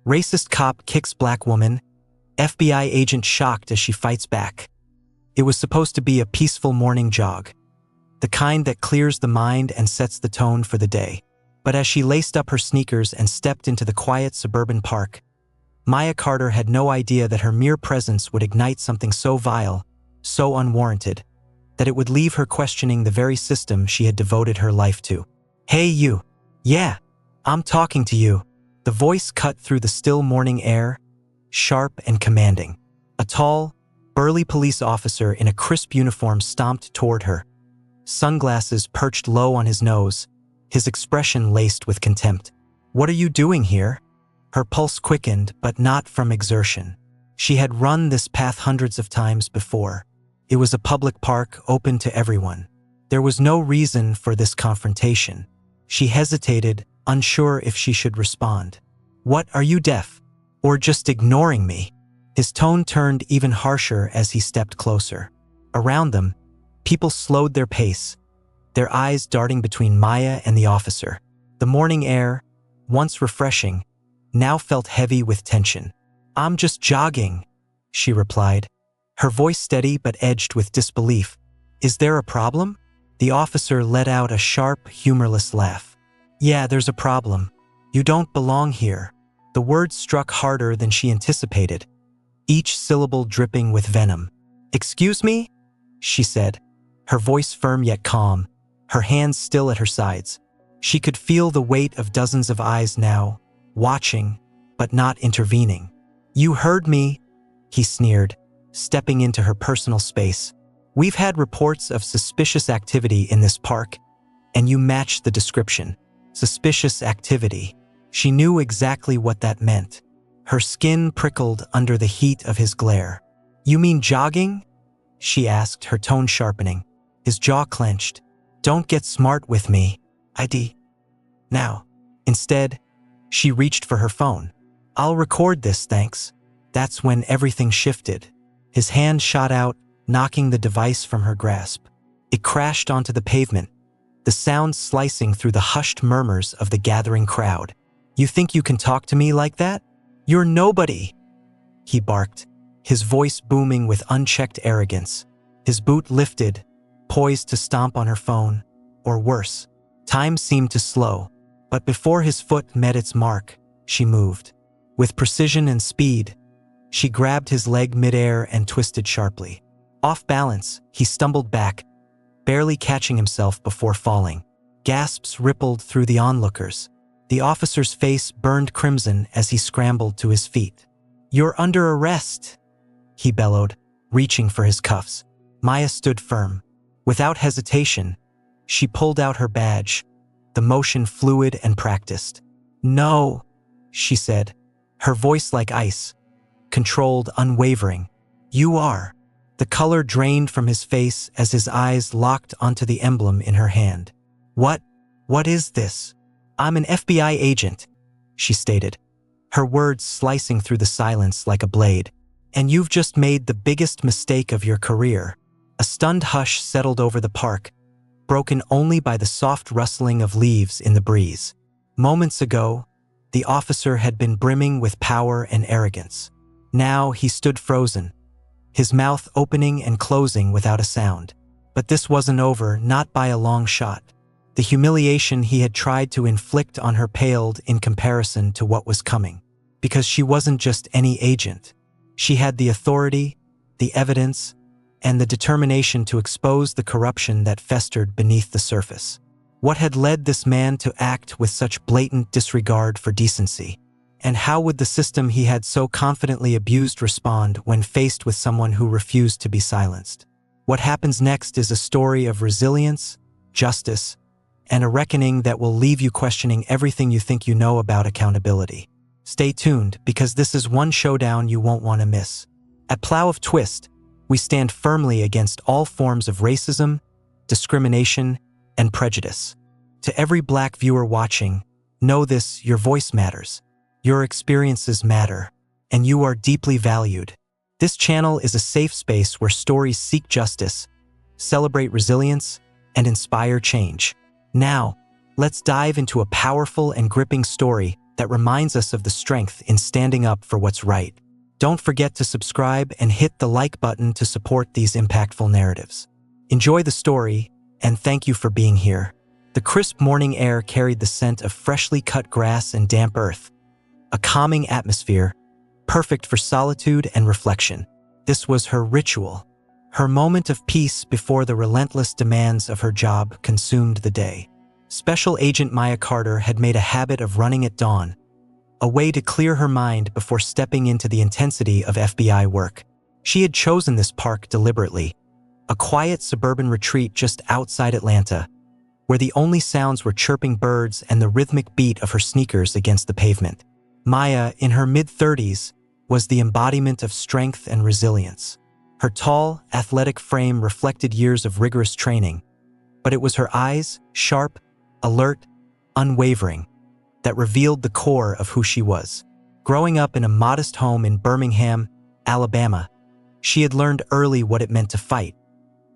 Racist cop kicks black woman, FBI agent shocked as she fights back. It was supposed to be a peaceful morning jog, the kind that clears the mind and sets the tone for the day. But as she laced up her sneakers and stepped into the quiet suburban park, Maya Carter had no idea that her mere presence would ignite something so vile, so unwarranted, that it would leave her questioning the very system she had devoted her life to. "Hey you. Yeah, I'm talking to you." The voice cut through the still morning air, sharp and commanding. A tall, burly police officer in a crisp uniform stomped toward her, sunglasses perched low on his nose, his expression laced with contempt. "What are you doing here?" Her pulse quickened, but not from exertion. She had run this path hundreds of times before. It was a public park open to everyone. There was no reason for this confrontation. She hesitated, unsure if she should respond. "What, are you deaf? Or just ignoring me?" His tone turned even harsher as he stepped closer. Around them, people slowed their pace, their eyes darting between Maya and the officer. The morning air, once refreshing, now felt heavy with tension. "I'm just jogging," she replied, her voice steady but edged with disbelief. "Is there a problem?" The officer let out a sharp, humorless laugh. "Yeah, there's a problem. You don't belong here." The words struck harder than she anticipated, each syllable dripping with venom. "Excuse me?" she said, her voice firm yet calm, her hands still at her sides. She could feel the weight of dozens of eyes now, watching, but not intervening. "You heard me," he sneered, stepping into her personal space. "We've had reports of suspicious activity in this park, and you match the description. Suspicious activity." She knew exactly what that meant. Her skin prickled under the heat of his glare. "You mean jogging?" she asked, her tone sharpening. His jaw clenched. "Don't get smart with me. ID. Now." Instead, she reached for her phone. "I'll record this, thanks." That's when everything shifted. His hand shot out, knocking the device from her grasp. It crashed onto the pavement, the sound slicing through the hushed murmurs of the gathering crowd. "You think you can talk to me like that? You're nobody," he barked, his voice booming with unchecked arrogance. His boot lifted, poised to stomp on her phone, or worse. Time seemed to slow, but before his foot met its mark, she moved. With precision and speed, she grabbed his leg midair and twisted sharply. Off balance, he stumbled back, barely catching himself before falling. Gasps rippled through the onlookers. The officer's face burned crimson as he scrambled to his feet. "You're under arrest," he bellowed, reaching for his cuffs. Maya stood firm. Without hesitation, she pulled out her badge, the motion fluid and practiced. "No," she said, her voice like ice, controlled, unwavering. "You are." The color drained from his face as his eyes locked onto the emblem in her hand. What is this?" "I'm an FBI agent," she stated, her words slicing through the silence like a blade. "And you've just made the biggest mistake of your career." A stunned hush settled over the park, broken only by the soft rustling of leaves in the breeze. Moments ago, the officer had been brimming with power and arrogance. Now he stood frozen, his mouth opening and closing without a sound. But this wasn't over, not by a long shot. The humiliation he had tried to inflict on her paled in comparison to what was coming. Because she wasn't just any agent. She had the authority, the evidence, and the determination to expose the corruption that festered beneath the surface. What had led this man to act with such blatant disregard for decency? And how would the system he had so confidently abused respond when faced with someone who refused to be silenced? What happens next is a story of resilience, justice, and a reckoning that will leave you questioning everything you think you know about accountability. Stay tuned, because this is one showdown you won't want to miss. At Plow of Twist, we stand firmly against all forms of racism, discrimination, and prejudice. To every Black viewer watching, know this: your voice matters, your experiences matter, and you are deeply valued. This channel is a safe space where stories seek justice, celebrate resilience, and inspire change. Now, let's dive into a powerful and gripping story that reminds us of the strength in standing up for what's right. Don't forget to subscribe and hit the like button to support these impactful narratives. Enjoy the story, and thank you for being here. The crisp morning air carried the scent of freshly cut grass and damp earth, a calming atmosphere, perfect for solitude and reflection. This was her ritual, her moment of peace before the relentless demands of her job consumed the day. Special Agent Maya Carter had made a habit of running at dawn, a way to clear her mind before stepping into the intensity of FBI work. She had chosen this park deliberately, a quiet suburban retreat just outside Atlanta, where the only sounds were chirping birds and the rhythmic beat of her sneakers against the pavement. Maya, in her mid-30s, was the embodiment of strength and resilience. Her tall, athletic frame reflected years of rigorous training, but it was her eyes, sharp, alert, unwavering, that revealed the core of who she was. Growing up in a modest home in Birmingham, Alabama, she had learned early what it meant to fight,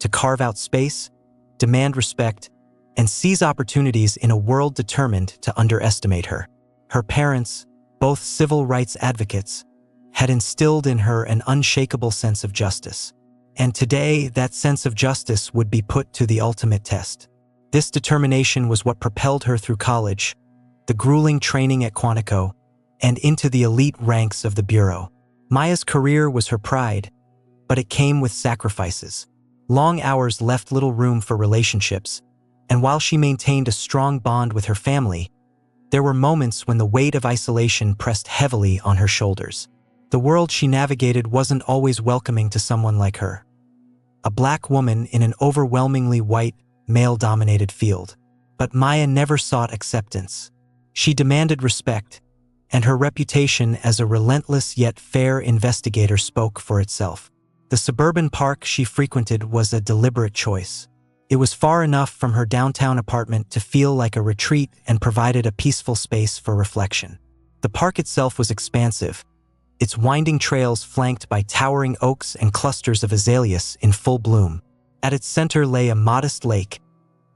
to carve out space, demand respect, and seize opportunities in a world determined to underestimate her. Her parents, both civil rights advocates, had instilled in her an unshakable sense of justice. And today, that sense of justice would be put to the ultimate test. This determination was what propelled her through college, the grueling training at Quantico, and into the elite ranks of the Bureau. Maya's career was her pride, but it came with sacrifices. Long hours left little room for relationships, and while she maintained a strong bond with her family, there were moments when the weight of isolation pressed heavily on her shoulders. The world she navigated wasn't always welcoming to someone like her, a black woman in an overwhelmingly white, male-dominated field. But Maya never sought acceptance. She demanded respect, and her reputation as a relentless yet fair investigator spoke for itself. The suburban park she frequented was a deliberate choice. It was far enough from her downtown apartment to feel like a retreat and provided a peaceful space for reflection. The park itself was expansive, its winding trails flanked by towering oaks and clusters of azaleas in full bloom. At its center lay a modest lake,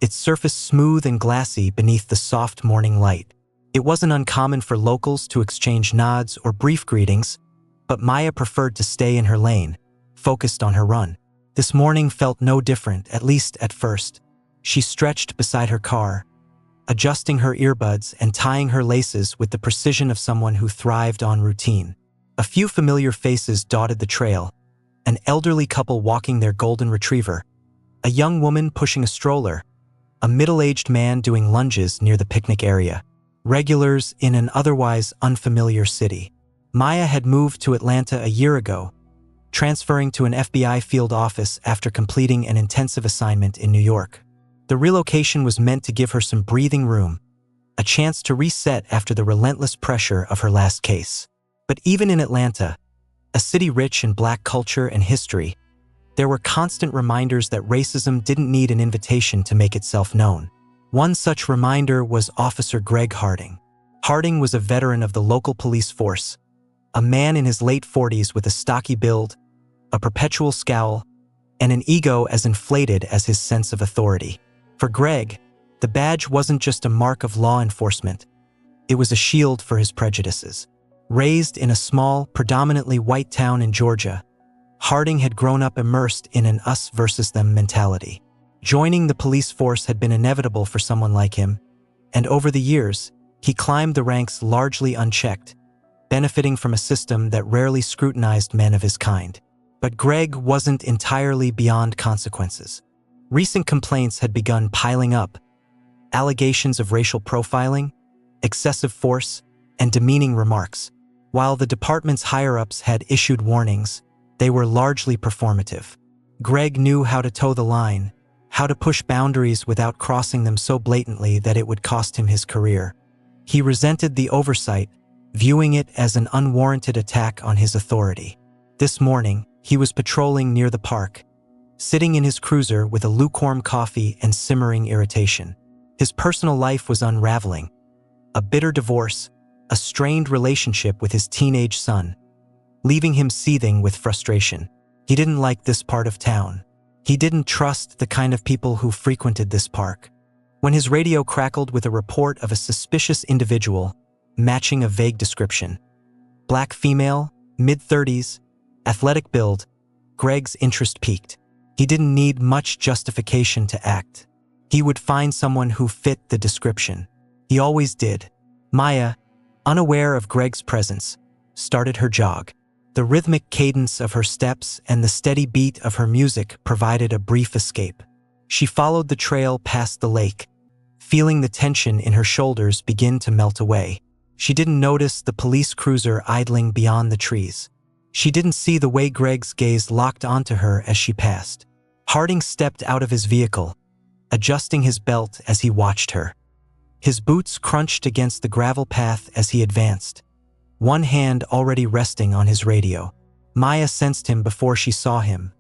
its surface smooth and glassy beneath the soft morning light. It wasn't uncommon for locals to exchange nods or brief greetings, but Maya preferred to stay in her lane, focused on her run. This morning felt no different, at least at first. She stretched beside her car, adjusting her earbuds and tying her laces with the precision of someone who thrived on routine. A few familiar faces dotted the trail, an elderly couple walking their golden retriever, a young woman pushing a stroller, a middle-aged man doing lunges near the picnic area. Regulars in an otherwise unfamiliar city. Maya had moved to Atlanta a year ago, transferring to an FBI field office after completing an intensive assignment in New York. The relocation was meant to give her some breathing room, a chance to reset after the relentless pressure of her last case. But even in Atlanta, a city rich in black culture and history, there were constant reminders that racism didn't need an invitation to make itself known. One such reminder was Officer Greg Harding. Harding was a veteran of the local police force, a man in his late 40s with a stocky build, a perpetual scowl, and an ego as inflated as his sense of authority. For Greg, the badge wasn't just a mark of law enforcement, it was a shield for his prejudices. Raised in a small, predominantly white town in Georgia, Harding had grown up immersed in an us versus them mentality. Joining the police force had been inevitable for someone like him, and over the years, he climbed the ranks largely unchecked, benefiting from a system that rarely scrutinized men of his kind. But Greg wasn't entirely beyond consequences. Recent complaints had begun piling up, allegations of racial profiling, excessive force, and demeaning remarks. While the department's higher-ups had issued warnings, they were largely performative. Greg knew how to toe the line, how to push boundaries without crossing them so blatantly that it would cost him his career. He resented the oversight, viewing it as an unwarranted attack on his authority. This morning, he was patrolling near the park, sitting in his cruiser with a lukewarm coffee and simmering irritation. His personal life was unraveling. A bitter divorce, a strained relationship with his teenage son, leaving him seething with frustration. He didn't like this part of town. He didn't trust the kind of people who frequented this park. When his radio crackled with a report of a suspicious individual matching a vague description. Black female, mid-30s, athletic build. Greg's interest peaked. He didn't need much justification to act. He would find someone who fit the description. He always did. Maya, unaware of Greg's presence, started her jog. The rhythmic cadence of her steps and the steady beat of her music provided a brief escape. She followed the trail past the lake, feeling the tension in her shoulders begin to melt away. She didn't notice the police cruiser idling beyond the trees. She didn't see the way Greg's gaze locked onto her as she passed. Harding stepped out of his vehicle, adjusting his belt as he watched her. His boots crunched against the gravel path as he advanced, one hand already resting on his radio. Maya sensed him before she saw him.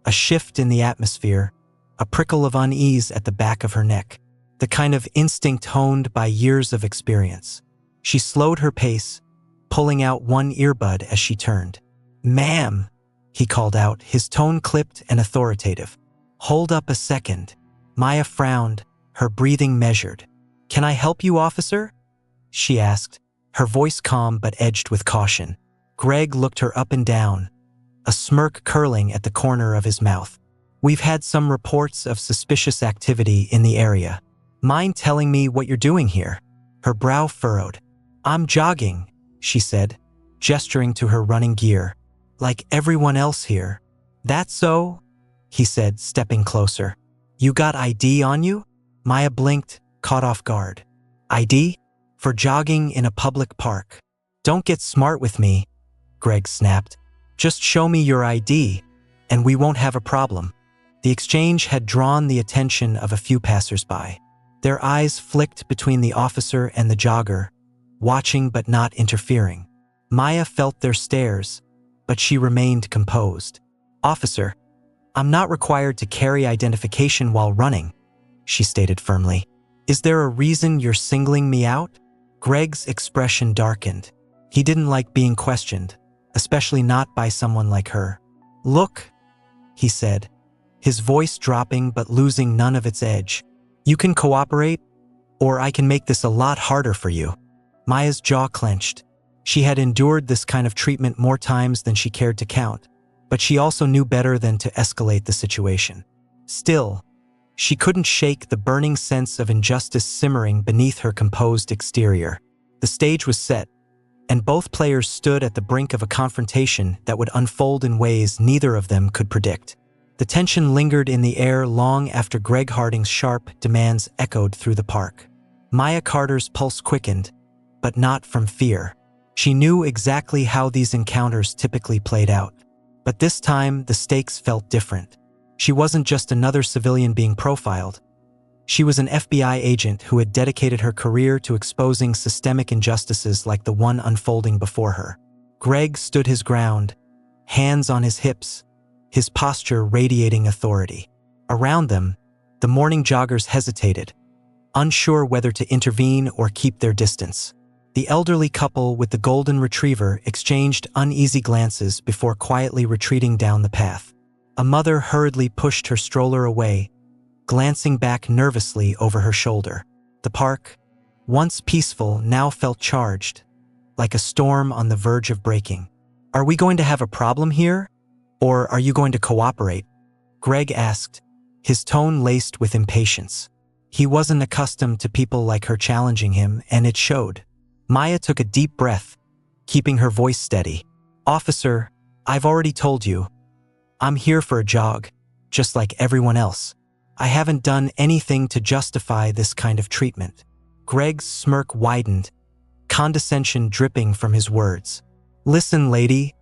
A shift in the atmosphere, a prickle of unease at the back of her neck, the kind of instinct honed by years of experience. She slowed her pace, pulling out one earbud as she turned. "Ma'am," he called out, his tone clipped and authoritative. "Hold up a second." Maya frowned, her breathing measured. "Can I help you, officer?" she asked, her voice calm but edged with caution. Greg looked her up and down, a smirk curling at the corner of his mouth. "We've had some reports of suspicious activity in the area. Mind telling me what you're doing here?" Her brow furrowed. "I'm jogging," she said, gesturing to her running gear. "Like everyone else here." "That's so?" he said, stepping closer. "You got ID on you?" Maya blinked, caught off guard. "ID? For jogging in a public park? Don't get smart with me," Greg snapped. "Just show me your ID, and we won't have a problem." The exchange had drawn the attention of a few passersby. Their eyes flicked between the officer and the jogger, watching but not interfering. Maya felt their stares, but she remained composed. "Officer, I'm not required to carry identification while running," she stated firmly. "Is there a reason you're singling me out?" Greg's expression darkened. He didn't like being questioned, especially not by someone like her. "Look," he said, his voice dropping but losing none of its edge. "You can cooperate, or I can make this a lot harder for you." Maya's jaw clenched. She had endured this kind of treatment more times than she cared to count, but she also knew better than to escalate the situation. Still, she couldn't shake the burning sense of injustice simmering beneath her composed exterior. The stage was set, and both players stood at the brink of a confrontation that would unfold in ways neither of them could predict. The tension lingered in the air long after Greg Harding's sharp demands echoed through the park. Maya Carter's pulse quickened, but not from fear. She knew exactly how these encounters typically played out. But this time, the stakes felt different. She wasn't just another civilian being profiled. She was an FBI agent who had dedicated her career to exposing systemic injustices like the one unfolding before her. Greg stood his ground, hands on his hips, his posture radiating authority. Around them, the morning joggers hesitated, unsure whether to intervene or keep their distance. The elderly couple with the golden retriever exchanged uneasy glances before quietly retreating down the path. A mother hurriedly pushed her stroller away, glancing back nervously over her shoulder. The park, once peaceful, now felt charged, like a storm on the verge of breaking. "Are we going to have a problem here? Or are you going to cooperate?" Greg asked, his tone laced with impatience. He wasn't accustomed to people like her challenging him, and it showed. Maya took a deep breath, keeping her voice steady. "Officer, I've already told you. I'm here for a jog, just like everyone else. I haven't done anything to justify this kind of treatment." Greg's smirk widened, condescension dripping from his words. "Listen, lady,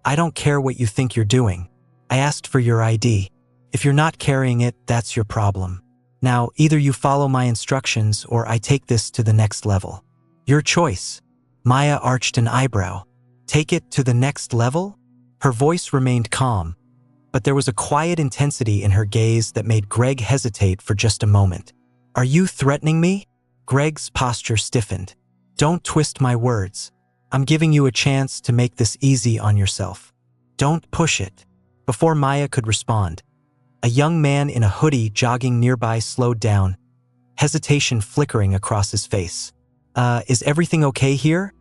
I don't care what you think you're doing. I asked for your ID. If you're not carrying it, that's your problem. Now, either you follow my instructions or I take this to the next level. Your choice." Maya arched an eyebrow. "Take it to the next level?" Her voice remained calm, but there was a quiet intensity in her gaze that made Greg hesitate for just a moment. "Are you threatening me?" Greg's posture stiffened. "Don't twist my words. I'm giving you a chance to make this easy on yourself. Don't push it." Before Maya could respond, a young man in a hoodie jogging nearby slowed down, hesitation flickering across his face. Is everything okay here?"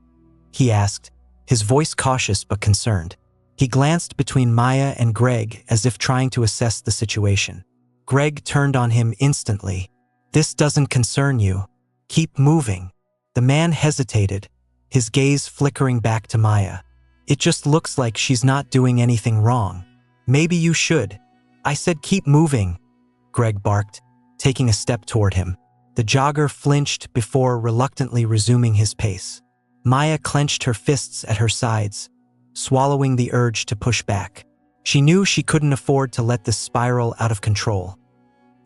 he asked, his voice cautious but concerned. He glanced between Maya and Greg as if trying to assess the situation. Greg turned on him instantly. "This doesn't concern you. Keep moving." The man hesitated, his gaze flickering back to Maya. "It just looks like she's not doing anything wrong. Maybe you should." "I said keep moving," Greg barked, taking a step toward him. The jogger flinched before reluctantly resuming his pace. Maya clenched her fists at her sides, swallowing the urge to push back. She knew she couldn't afford to let this spiral out of control.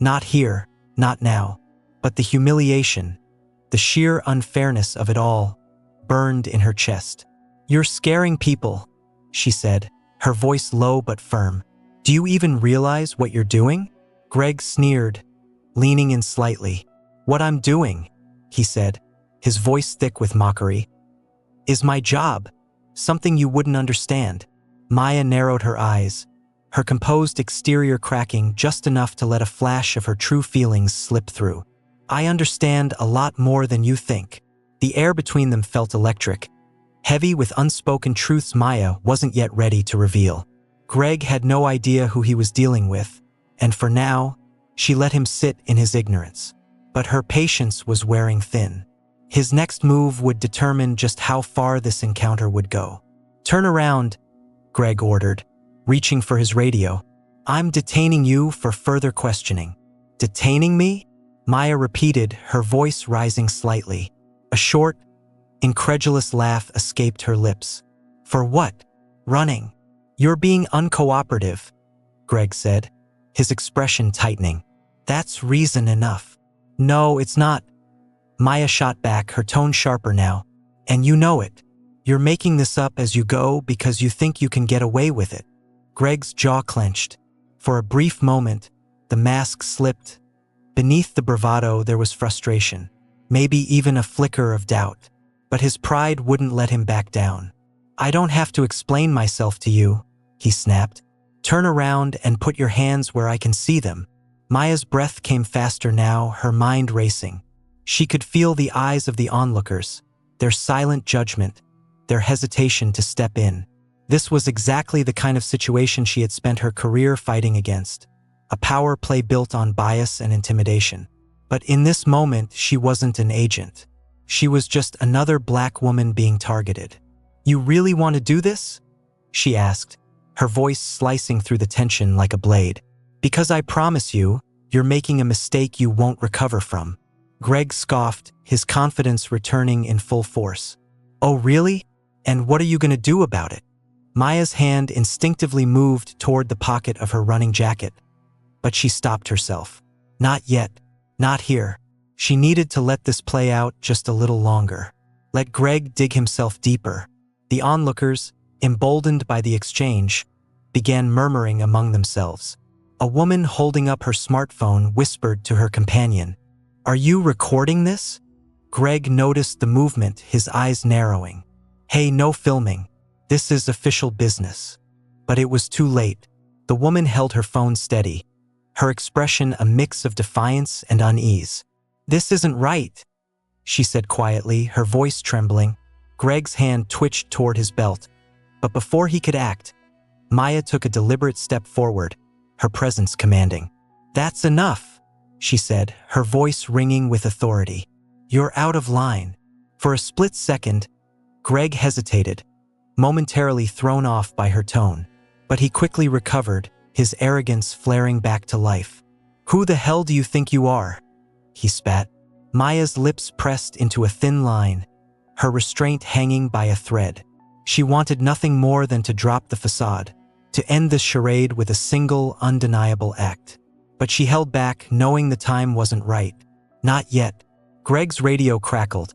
Not here, not now. But the humiliation, the sheer unfairness of it all, burned in her chest. "You're scaring people," she said, her voice low but firm. "Do you even realize what you're doing?" Greg sneered, leaning in slightly. "What I'm doing," he said, his voice thick with mockery, "is my job. Something you wouldn't understand." Maya narrowed her eyes, her composed exterior cracking just enough to let a flash of her true feelings slip through. "I understand a lot more than you think." The air between them felt electric, heavy with unspoken truths Maya wasn't yet ready to reveal. Greg had no idea who he was dealing with, and for now, she let him sit in his ignorance. But her patience was wearing thin. His next move would determine just how far this encounter would go. "Turn around," Greg ordered, reaching for his radio. "I'm detaining you for further questioning." "Detaining me?" Maya repeated, her voice rising slightly. A short, incredulous laugh escaped her lips. "For what? Running?" "You're being uncooperative," Greg said, his expression tightening. "That's reason enough." "No, it's not." Maya shot back, her tone sharper now. "And you know it. You're making this up as you go because you think you can get away with it." Greg's jaw clenched. For a brief moment, the mask slipped. Beneath the bravado, there was frustration, maybe even a flicker of doubt. But his pride wouldn't let him back down. "I don't have to explain myself to you," he snapped. "Turn around and put your hands where I can see them." Maya's breath came faster now, her mind racing. She could feel the eyes of the onlookers, their silent judgment, their hesitation to step in. This was exactly the kind of situation she had spent her career fighting against, a power play built on bias and intimidation. But in this moment, she wasn't an agent. She was just another black woman being targeted. "You really want to do this?" she asked, her voice slicing through the tension like a blade. "Because I promise you, you're making a mistake you won't recover from." Greg scoffed, his confidence returning in full force. "Oh, really? And what are you going to do about it?" Maya's hand instinctively moved toward the pocket of her running jacket, but she stopped herself. Not yet. Not here. She needed to let this play out just a little longer. Let Greg dig himself deeper. The onlookers, emboldened by the exchange, began murmuring among themselves. A woman holding up her smartphone whispered to her companion, "Are you recording this?" Greg noticed the movement, his eyes narrowing. "Hey, no filming. This is official business." But it was too late. The woman held her phone steady, her expression a mix of defiance and unease. "This isn't right," she said quietly, her voice trembling. Greg's hand twitched toward his belt, but before he could act, Maya took a deliberate step forward, her presence commanding. "That's enough," she said, her voice ringing with authority. "You're out of line." For a split second, Greg hesitated, momentarily thrown off by her tone. But he quickly recovered, his arrogance flaring back to life. "Who the hell do you think you are?" he spat. Maya's lips pressed into a thin line, her restraint hanging by a thread. She wanted nothing more than to drop the facade, to end this charade with a single, undeniable act. But she held back, knowing the time wasn't right. Not yet. Greg's radio crackled,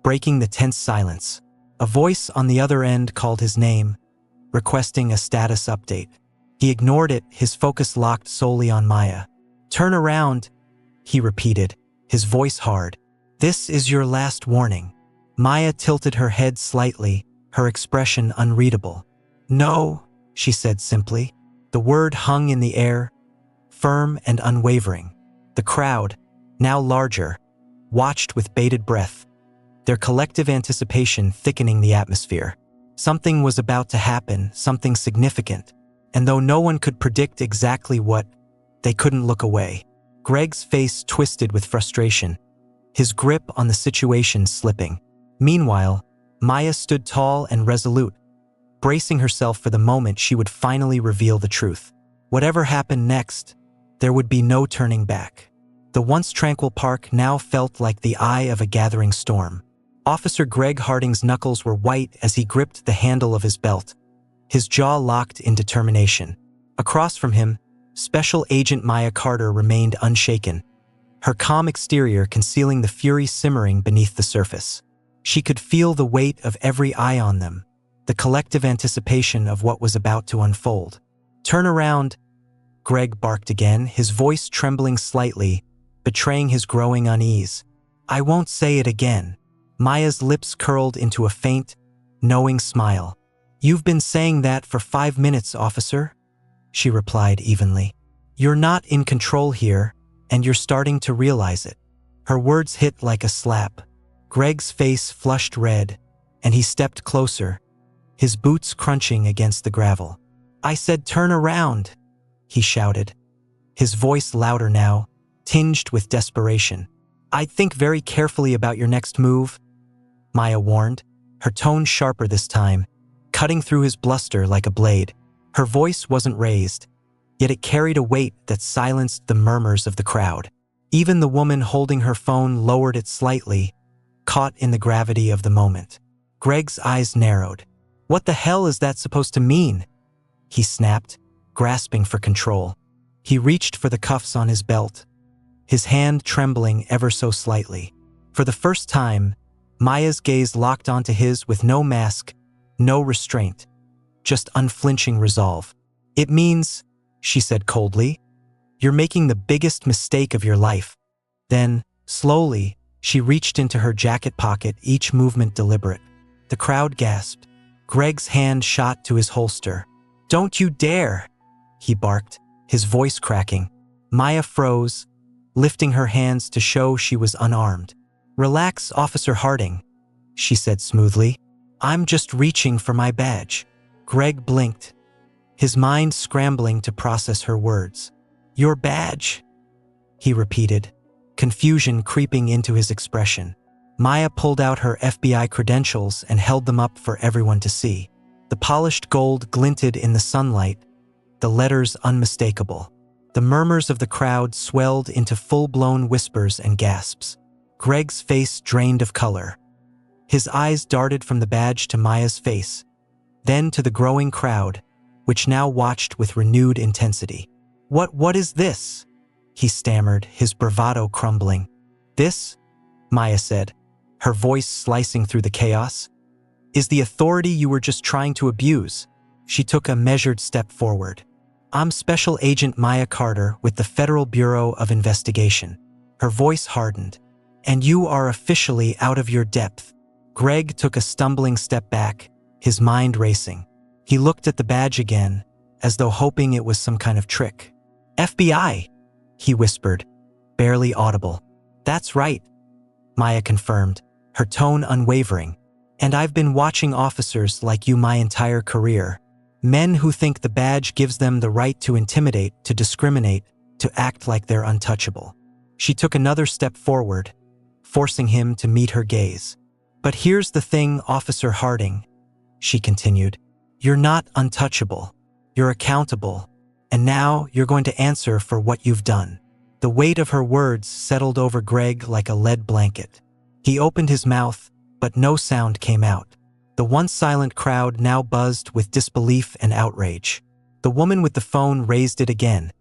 breaking the tense silence. A voice on the other end called his name, requesting a status update. He ignored it, his focus locked solely on Maya. "Turn around," he repeated, his voice hard. "This is your last warning." Maya tilted her head slightly, her expression unreadable. "No," she said simply. The word hung in the air, firm and unwavering. The crowd, now larger, watched with bated breath. their collective anticipation thickening the atmosphere. Something was about to happen, something significant, and though no one could predict exactly what, they couldn't look away. Greg's face twisted with frustration, his grip on the situation slipping. Meanwhile, Maya stood tall and resolute, bracing herself for the moment she would finally reveal the truth. Whatever happened next, there would be no turning back. The once tranquil park now felt like the eye of a gathering storm. Officer Greg Harding's knuckles were white as he gripped the handle of his belt, his jaw locked in determination. Across from him, Special Agent Maya Carter remained unshaken, her calm exterior concealing the fury simmering beneath the surface. She could feel the weight of every eye on them, the collective anticipation of what was about to unfold. "Turn around," Greg barked again, his voice trembling slightly, betraying his growing unease. "I won't say it again." Maya's lips curled into a faint, knowing smile. "You've been saying that for 5 minutes, officer," she replied evenly. "You're not in control here, and you're starting to realize it." Her words hit like a slap. Greg's face flushed red, and he stepped closer, his boots crunching against the gravel. "I said turn around," he shouted, his voice louder now, tinged with desperation. "I'd think very carefully about your next move," Maya warned, her tone sharper this time, cutting through his bluster like a blade. Her voice wasn't raised, yet it carried a weight that silenced the murmurs of the crowd. Even the woman holding her phone lowered it slightly, caught in the gravity of the moment. Greg's eyes narrowed. "What the hell is that supposed to mean?" he snapped, grasping for control. He reached for the cuffs on his belt, his hand trembling ever so slightly. For the first time, Maya's gaze locked onto his with no mask, no restraint, just unflinching resolve. "It means," she said coldly, "you're making the biggest mistake of your life." Then, slowly, she reached into her jacket pocket, each movement deliberate. The crowd gasped. Greg's hand shot to his holster. "Don't you dare!" he barked, his voice cracking. Maya froze, lifting her hands to show she was unarmed. "Relax, Officer Harding," she said smoothly. "I'm just reaching for my badge." Greg blinked, his mind scrambling to process her words. "Your badge?" he repeated, confusion creeping into his expression. Maya pulled out her FBI credentials and held them up for everyone to see. The polished gold glinted in the sunlight, the letters unmistakable. The murmurs of the crowd swelled into full-blown whispers and gasps. Greg's face drained of color. His eyes darted from the badge to Maya's face, then to the growing crowd, which now watched with renewed intensity. What is this?" he stammered, his bravado crumbling. "This," Maya said, her voice slicing through the chaos, "is the authority you were just trying to abuse." She took a measured step forward. "I'm Special Agent Maya Carter with the Federal Bureau of Investigation." Her voice hardened. "And you are officially out of your depth." Greg took a stumbling step back, his mind racing. He looked at the badge again, as though hoping it was some kind of trick. "FBI," he whispered, barely audible. "That's right," Maya confirmed, her tone unwavering. "And I've been watching officers like you my entire career. Men who think the badge gives them the right to intimidate, to discriminate, to act like they're untouchable." She took another step forward, forcing him to meet her gaze. "But here's the thing, Officer Harding," she continued. "You're not untouchable. You're accountable. And now you're going to answer for what you've done." The weight of her words settled over Greg like a lead blanket. He opened his mouth, but no sound came out. The once silent crowd now buzzed with disbelief and outrage. The woman with the phone raised it again,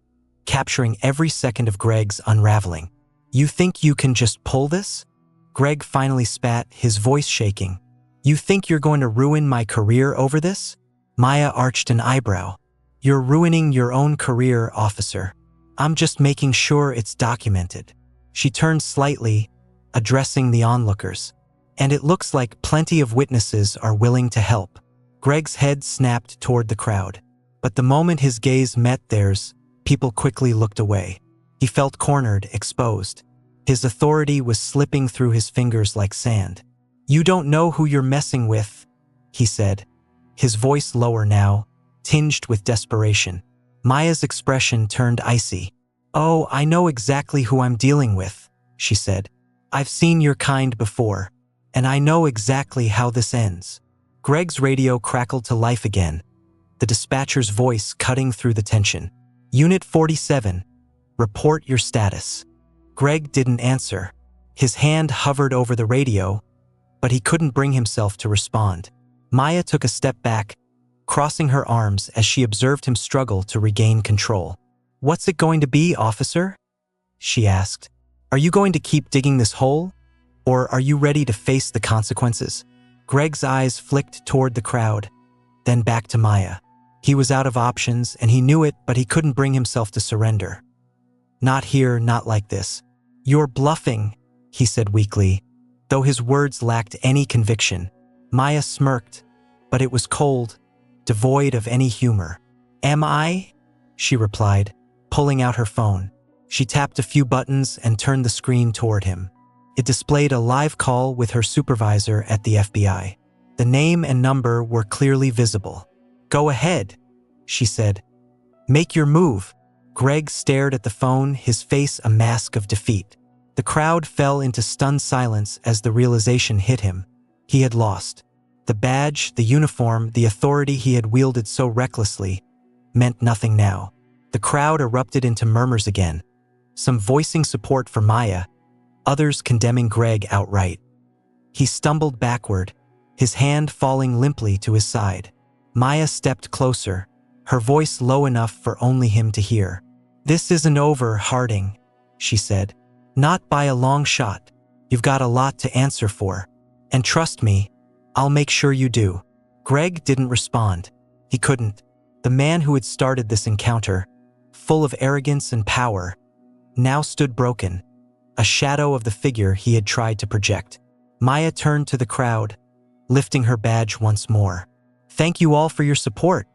capturing every second of Greg's unraveling. "You think you can just pull this?" Greg finally spat, his voice shaking. "You think you're going to ruin my career over this?" Maya arched an eyebrow. "You're ruining your own career, officer. I'm just making sure it's documented." She turned slightly, addressing the onlookers. "And it looks like plenty of witnesses are willing to help." Greg's head snapped toward the crowd. But the moment his gaze met theirs, people quickly looked away. He felt cornered, exposed. His authority was slipping through his fingers like sand. "You don't know who you're messing with," he said, his voice lower now, tinged with desperation. Maya's expression turned icy. "Oh, I know exactly who I'm dealing with," she said. "I've seen your kind before, and I know exactly how this ends." Greg's radio crackled to life again, the dispatcher's voice cutting through the tension. "Unit 47, report your status." Greg didn't answer. His hand hovered over the radio, but he couldn't bring himself to respond. Maya took a step back, crossing her arms as she observed him struggle to regain control. "What's it going to be, officer?" she asked. "Are you going to keep digging this hole? Or are you ready to face the consequences?" Greg's eyes flicked toward the crowd, then back to Maya. He was out of options, and he knew it, but he couldn't bring himself to surrender. "Not here, not like this." "You're bluffing," he said weakly, though his words lacked any conviction. Maya smirked, but it was cold, devoid of any humor. "Am I?" she replied, pulling out her phone. She tapped a few buttons and turned the screen toward him. It displayed a live call with her supervisor at the FBI. The name and number were clearly visible. "Go ahead," she said. "Make your move." Greg stared at the phone, his face a mask of defeat. The crowd fell into stunned silence as the realization hit him. He had lost. The badge, the uniform, the authority he had wielded so recklessly meant nothing now. The crowd erupted into murmurs again, some voicing support for Maya, others condemning Greg outright. He stumbled backward, his hand falling limply to his side. Maya stepped closer, her voice low enough for only him to hear. "This isn't over, Harding," she said. "Not by a long shot. You've got a lot to answer for. And trust me, I'll make sure you do." Greg didn't respond. He couldn't. The man who had started this encounter, full of arrogance and power, now stood broken, a shadow of the figure he had tried to project. Maya turned to the crowd, lifting her badge once more. "Thank you all for your support,"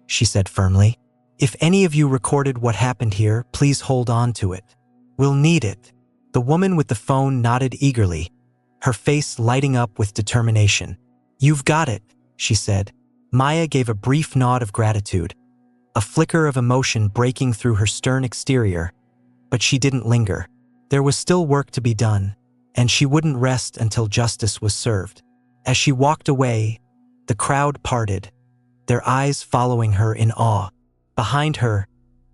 she said firmly. "If any of you recorded what happened here, please hold on to it. We'll need it." The woman with the phone nodded eagerly, her face lighting up with determination. "You've got it," she said. Maya gave a brief nod of gratitude, a flicker of emotion breaking through her stern exterior, but she didn't linger. There was still work to be done, and she wouldn't rest until justice was served. As she walked away, the crowd parted, their eyes following her in awe. Behind her,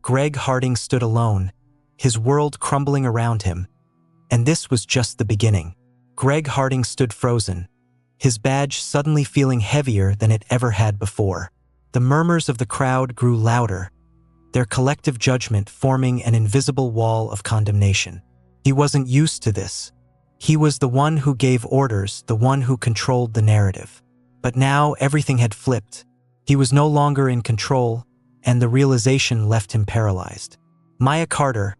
Greg Harding stood alone, his world crumbling around him. And this was just the beginning. Greg Harding stood frozen, his badge suddenly feeling heavier than it ever had before. The murmurs of the crowd grew louder, their collective judgment forming an invisible wall of condemnation. He wasn't used to this. He was the one who gave orders, the one who controlled the narrative. But now everything had flipped. He was no longer in control, and the realization left him paralyzed. Maya Carter,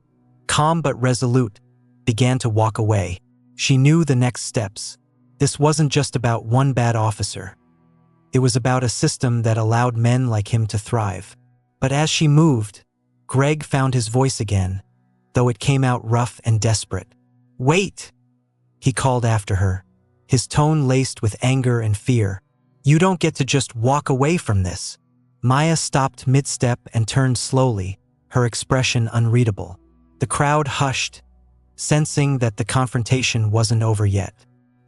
calm but resolute, began to walk away. She knew the next steps. This wasn't just about one bad officer. It was about a system that allowed men like him to thrive. But as she moved, Greg found his voice again, though it came out rough and desperate. "Wait!" he called after her, his tone laced with anger and fear. "You don't get to just walk away from this." Maya stopped mid-step and turned slowly, her expression unreadable. The crowd hushed, sensing that the confrontation wasn't over yet.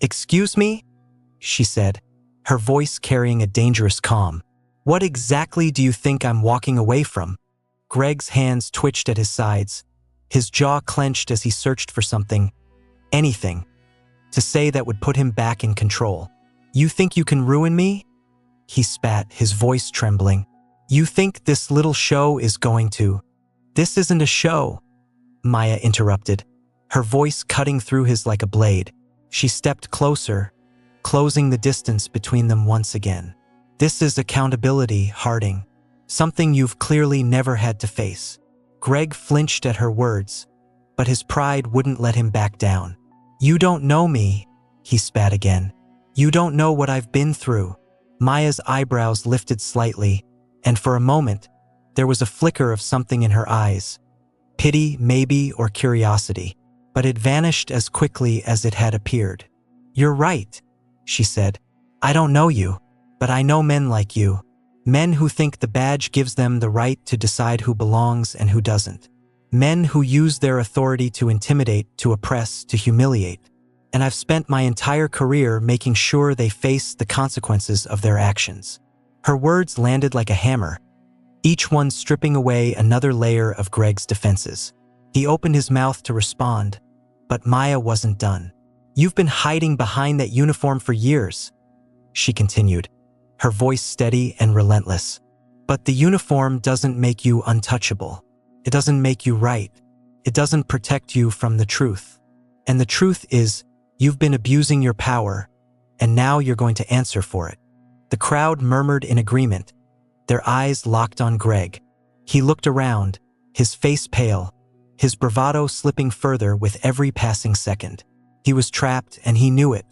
"Excuse me?" she said, her voice carrying a dangerous calm. "What exactly do you think I'm walking away from?" Greg's hands twitched at his sides, his jaw clenched as he searched for something, anything, to say that would put him back in control. "You think you can ruin me?" he spat, his voice trembling. "You think this little show is going to—" "This isn't a show," Maya interrupted, her voice cutting through his like a blade. She stepped closer, closing the distance between them once again. "This is accountability, Harding. Something you've clearly never had to face." Greg flinched at her words, but his pride wouldn't let him back down. "You don't know me," he spat again. "You don't know what I've been through." Maya's eyebrows lifted slightly, and for a moment, there was a flicker of something in her eyes. Pity, maybe, or curiosity. But it vanished as quickly as it had appeared. "You're right," she said. "I don't know you, but I know men like you. Men who think the badge gives them the right to decide who belongs and who doesn't. Men who use their authority to intimidate, to oppress, to humiliate. And I've spent my entire career making sure they face the consequences of their actions." Her words landed like a hammer, each one stripping away another layer of Greg's defenses. He opened his mouth to respond, but Maya wasn't done. "You've been hiding behind that uniform for years," she continued, her voice steady and relentless. "But the uniform doesn't make you untouchable. It doesn't make you right. It doesn't protect you from the truth. And the truth is, you've been abusing your power, and now you're going to answer for it." The crowd murmured in agreement, their eyes locked on Greg. He looked around, his face pale, his bravado slipping further with every passing second. He was trapped, and he knew it.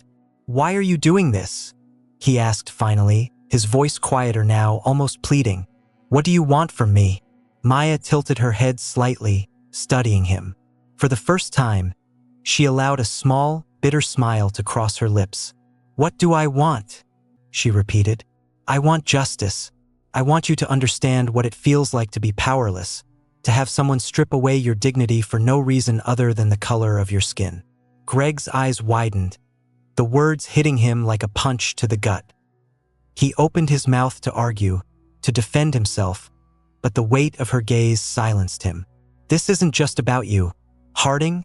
"Why are you doing this?" he asked finally, his voice quieter now, almost pleading. "What do you want from me?" Maya tilted her head slightly, studying him. For the first time, she allowed a small, bitter smile to cross her lips. "What do I want?" she repeated. "I want justice. I want you to understand what it feels like to be powerless, to have someone strip away your dignity for no reason other than the color of your skin." Greg's eyes widened, the words hitting him like a punch to the gut. He opened his mouth to argue, to defend himself, but the weight of her gaze silenced him. "This isn't just about you, Harding,"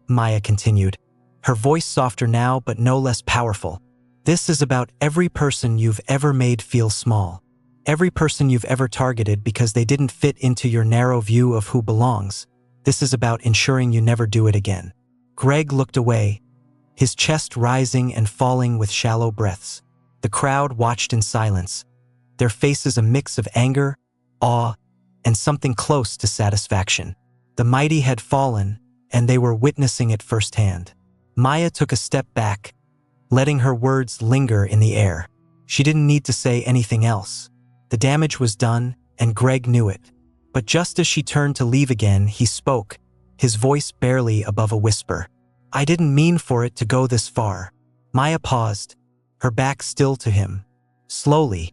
Maya continued, her voice softer now but no less powerful. "This is about every person you've ever made feel small. Every person you've ever targeted because they didn't fit into your narrow view of who belongs. This is about ensuring you never do it again." Greg looked away, his chest rising and falling with shallow breaths. The crowd watched in silence, their faces a mix of anger, awe, and something close to satisfaction. The mighty had fallen, and they were witnessing it firsthand. Maya took a step back, letting her words linger in the air. She didn't need to say anything else. The damage was done, and Greg knew it. But just as she turned to leave again, he spoke, his voice barely above a whisper. "I didn't mean for it to go this far." Maya paused, her back still to him. Slowly,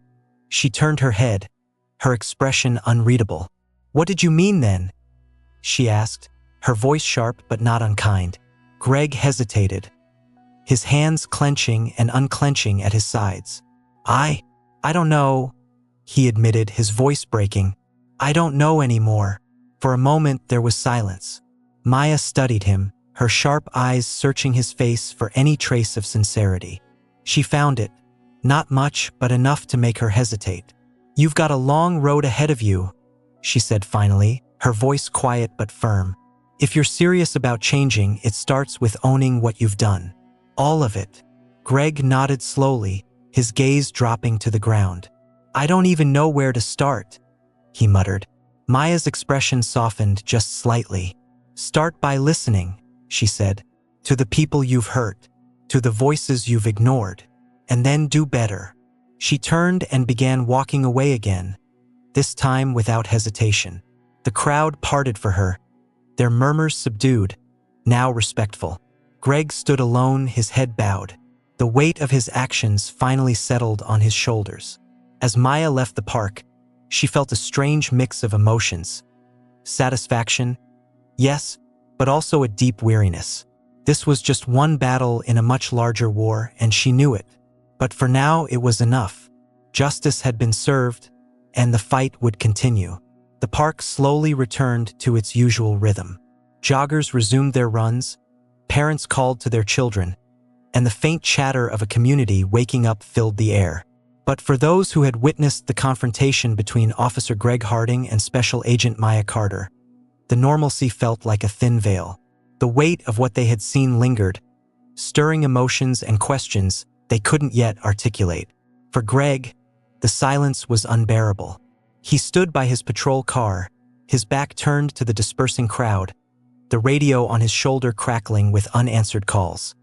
she turned her head, her expression unreadable. "What did you mean then?" she asked, her voice sharp but not unkind. Greg hesitated, his hands clenching and unclenching at his sides. I don't know," he admitted, his voice breaking. "I don't know anymore." For a moment there was silence. Maya studied him, her sharp eyes searching his face for any trace of sincerity. She found it, not much but enough to make her hesitate. "You've got a long road ahead of you," she said finally, her voice quiet but firm. "If you're serious about changing, it starts with owning what you've done. All of it." Greg nodded slowly, his gaze dropping to the ground. "I don't even know where to start," he muttered. Maya's expression softened just slightly. "Start by listening," she said, "to the people you've hurt, to the voices you've ignored, and then do better." She turned and began walking away again, this time without hesitation. The crowd parted for her, their murmurs subdued, now respectful. Greg stood alone, his head bowed. The weight of his actions finally settled on his shoulders. As Maya left the park, she felt a strange mix of emotions. Satisfaction, yes, but also a deep weariness. This was just one battle in a much larger war, and she knew it. But for now, it was enough. Justice had been served, and the fight would continue. The park slowly returned to its usual rhythm. Joggers resumed their runs, parents called to their children, and the faint chatter of a community waking up filled the air. But for those who had witnessed the confrontation between Officer Greg Harding and Special Agent Maya Carter, the normalcy felt like a thin veil. The weight of what they had seen lingered, stirring emotions and questions they couldn't yet articulate. For Greg, the silence was unbearable. He stood by his patrol car, his back turned to the dispersing crowd, the radio on his shoulder crackling with unanswered calls.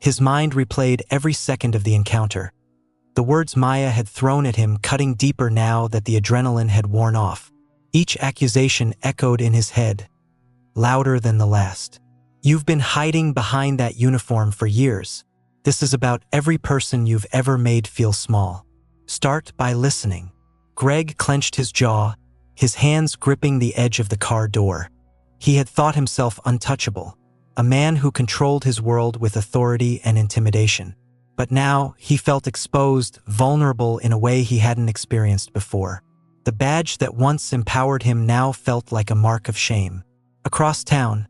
His mind replayed every second of the encounter, the words Maya had thrown at him cutting deeper now that the adrenaline had worn off. Each accusation echoed in his head, louder than the last. "You've been hiding behind that uniform for years," This is about every person you've ever made feel small. Start by listening. Greg clenched his jaw, his hands gripping the edge of the car door. He had thought himself untouchable, a man who controlled his world with authority and intimidation. But now he felt exposed, vulnerable in a way he hadn't experienced before. The badge that once empowered him now felt like a mark of shame. Across town,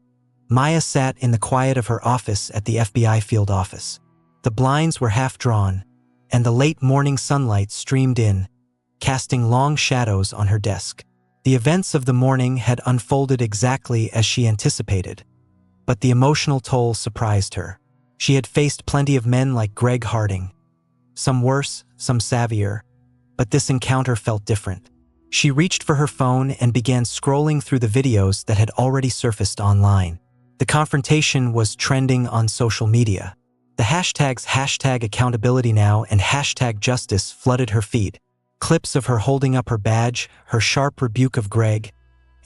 Maya sat in the quiet of her office at the FBI field office. The blinds were half drawn, and the late morning sunlight streamed in, casting long shadows on her desk. The events of the morning had unfolded exactly as she anticipated, but the emotional toll surprised her. She had faced plenty of men like Greg Harding, some worse, some savvier, but this encounter felt different. She reached for her phone and began scrolling through the videos that had already surfaced online. The confrontation was trending on social media. The hashtags #AccountabilityNow and #Justice flooded her feed. Clips of her holding up her badge, her sharp rebuke of Greg,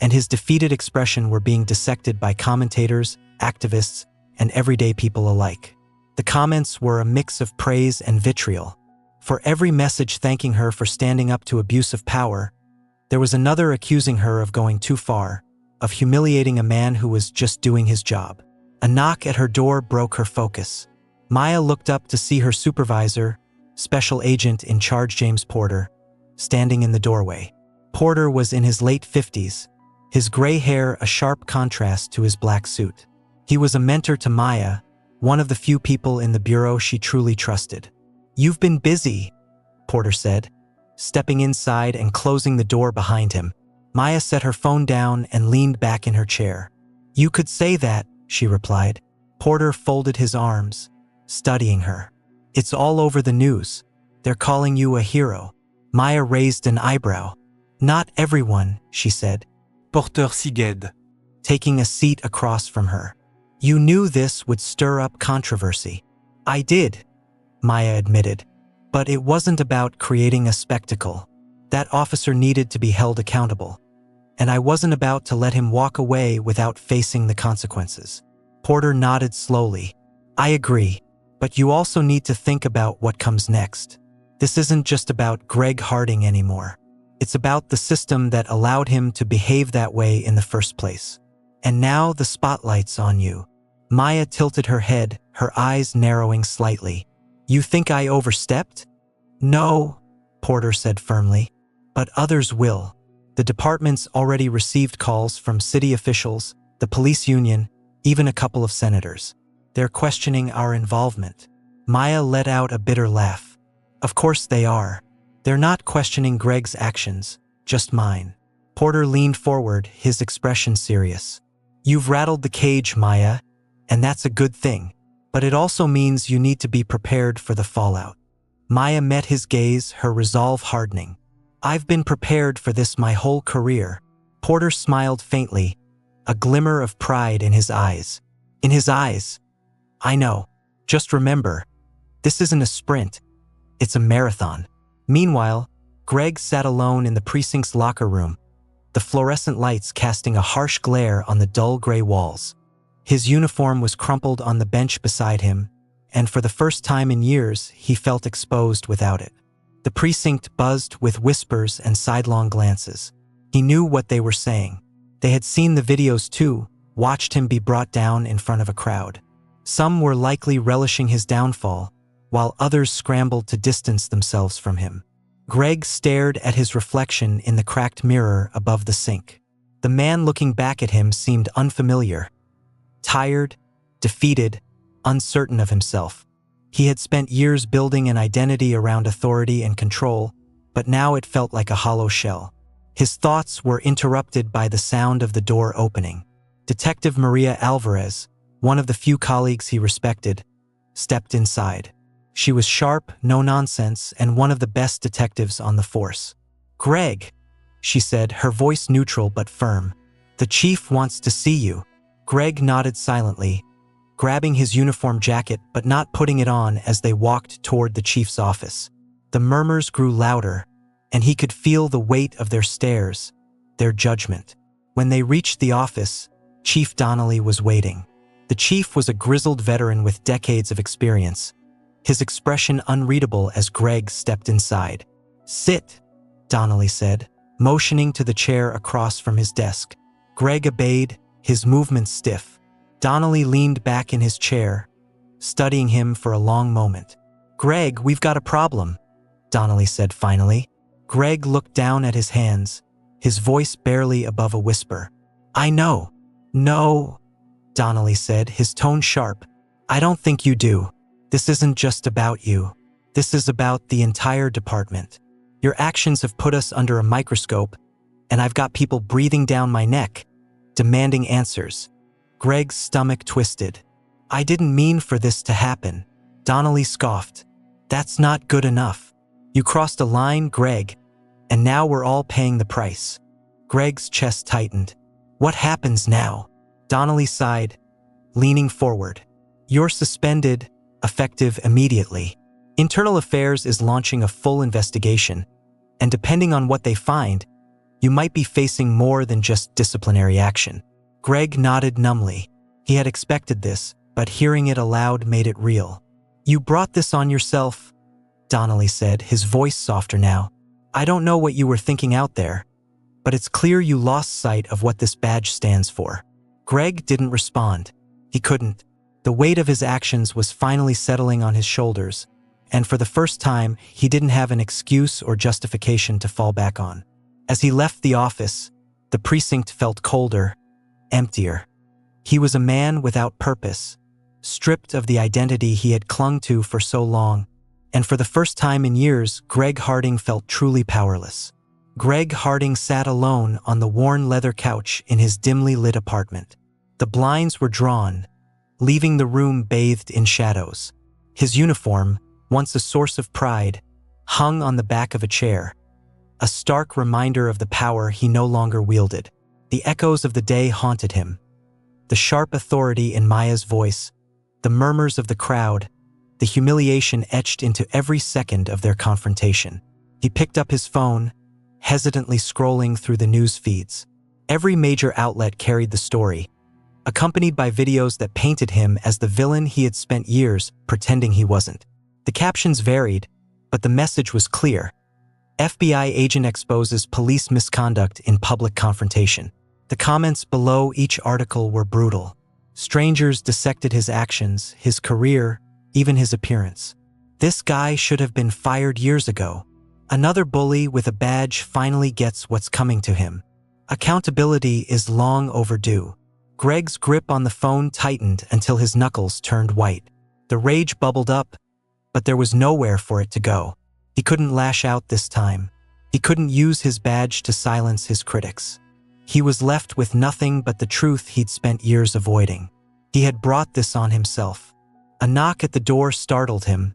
and his defeated expression were being dissected by commentators, activists, and everyday people alike. The comments were a mix of praise and vitriol. For every message thanking her for standing up to abuse of power, there was another accusing her of going too far, of humiliating a man who was just doing his job. A knock at her door broke her focus. Maya looked up to see her supervisor, Special Agent in Charge James Porter, standing in the doorway. Porter was in his late 50s, his gray hair a sharp contrast to his black suit. He was a mentor to Maya, one of the few people in the bureau she truly trusted. "You've been busy," Porter said, stepping inside and closing the door behind him. Maya set her phone down and leaned back in her chair. "You could say that," she replied. Porter folded his arms, studying her. "It's all over the news. They're calling you a hero." Maya raised an eyebrow. "Not everyone," she said. Porter sighed, taking a seat across from her. "You knew this would stir up controversy." "I did," Maya admitted. "But it wasn't about creating a spectacle. That officer needed to be held accountable. And I wasn't about to let him walk away without facing the consequences." Porter nodded slowly. "I agree, but you also need to think about what comes next. This isn't just about Greg Harding anymore. It's about the system that allowed him to behave that way in the first place. And now the spotlight's on you." Maya tilted her head, her eyes narrowing slightly. "You think I overstepped?" "No," Porter said firmly. "But others will. The department's already received calls from city officials, the police union, even a couple of senators. They're questioning our involvement." Maya let out a bitter laugh. "Of course they are. They're not questioning Greg's actions, just mine." Porter leaned forward, his expression serious. "You've rattled the cage, Maya, and that's a good thing. But it also means you need to be prepared for the fallout." Maya met his gaze, her resolve hardening. "I've been prepared for this my whole career." Porter smiled faintly, a glimmer of pride in his eyes. "In his eyes. I know. Just remember, this isn't a sprint. It's a marathon." Meanwhile, Greg sat alone in the precinct's locker room, the fluorescent lights casting a harsh glare on the dull gray walls. His uniform was crumpled on the bench beside him, and for the first time in years, he felt exposed without it. The precinct buzzed with whispers and sidelong glances. He knew what they were saying. They had seen the videos too, watched him be brought down in front of a crowd. Some were likely relishing his downfall, while others scrambled to distance themselves from him. Greg stared at his reflection in the cracked mirror above the sink. The man looking back at him seemed unfamiliar. Tired, defeated, uncertain of himself. He had spent years building an identity around authority and control, but now it felt like a hollow shell. His thoughts were interrupted by the sound of the door opening. Detective Maria Alvarez, one of the few colleagues he respected, stepped inside. She was sharp, no-nonsense, and one of the best detectives on the force. "Greg," she said, her voice neutral but firm. "The chief wants to see you." Greg nodded silently, grabbing his uniform jacket but not putting it on as they walked toward the chief's office. The murmurs grew louder, and he could feel the weight of their stares, their judgment. When they reached the office, Chief Donnelly was waiting. The chief was a grizzled veteran with decades of experience, his expression unreadable as Greg stepped inside. "Sit," Donnelly said, motioning to the chair across from his desk. Greg obeyed, his movements stiff. Donnelly leaned back in his chair, studying him for a long moment. "Greg, we've got a problem," Donnelly said finally. Greg looked down at his hands, his voice barely above a whisper. "I know." "No," Donnelly said, his tone sharp. "I don't think you do. This isn't just about you. This is about the entire department. Your actions have put us under a microscope, and I've got people breathing down my neck, demanding answers." Greg's stomach twisted. "I didn't mean for this to happen," Donnelly scoffed. "That's not good enough. You crossed a line, Greg, and now we're all paying the price." Greg's chest tightened. "What happens now?" Donnelly sighed, leaning forward. "You're suspended, effective immediately. Internal Affairs is launching a full investigation, and depending on what they find, you might be facing more than just disciplinary action." Greg nodded numbly. He had expected this, but hearing it aloud made it real. "You brought this on yourself," Donnelly said, his voice softer now. "I don't know what you were thinking out there, but it's clear you lost sight of what this badge stands for." Greg didn't respond. He couldn't. The weight of his actions was finally settling on his shoulders, and for the first time, he didn't have an excuse or justification to fall back on. As he left the office, the precinct felt colder, emptier. He was a man without purpose, stripped of the identity he had clung to for so long, and for the first time in years, Greg Harding felt truly powerless. Greg Harding sat alone on the worn leather couch in his dimly lit apartment. The blinds were drawn, leaving the room bathed in shadows. His uniform, once a source of pride, hung on the back of a chair, a stark reminder of the power he no longer wielded. The echoes of the day haunted him. The sharp authority in Maya's voice, the murmurs of the crowd, the humiliation etched into every second of their confrontation. He picked up his phone, hesitantly scrolling through the news feeds. Every major outlet carried the story, accompanied by videos that painted him as the villain he had spent years pretending he wasn't. The captions varied, but the message was clear. FBI agent exposes police misconduct in public confrontation. The comments below each article were brutal. Strangers dissected his actions, his career, even his appearance. This guy should have been fired years ago. Another bully with a badge finally gets what's coming to him. Accountability is long overdue. Greg's grip on the phone tightened until his knuckles turned white. The rage bubbled up, but there was nowhere for it to go. He couldn't lash out this time. He couldn't use his badge to silence his critics. He was left with nothing but the truth he'd spent years avoiding. He had brought this on himself. A knock at the door startled him,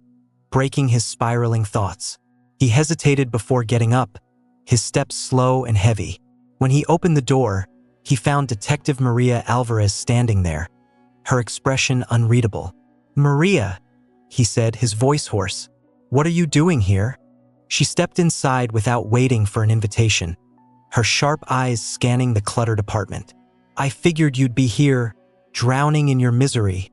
breaking his spiraling thoughts. He hesitated before getting up, his steps slow and heavy. When he opened the door, he found Detective Maria Alvarez standing there, her expression unreadable. "Maria," he said, his voice hoarse, "what are you doing here?" She stepped inside without waiting for an invitation, her sharp eyes scanning the cluttered apartment. "I figured you'd be here, drowning in your misery,"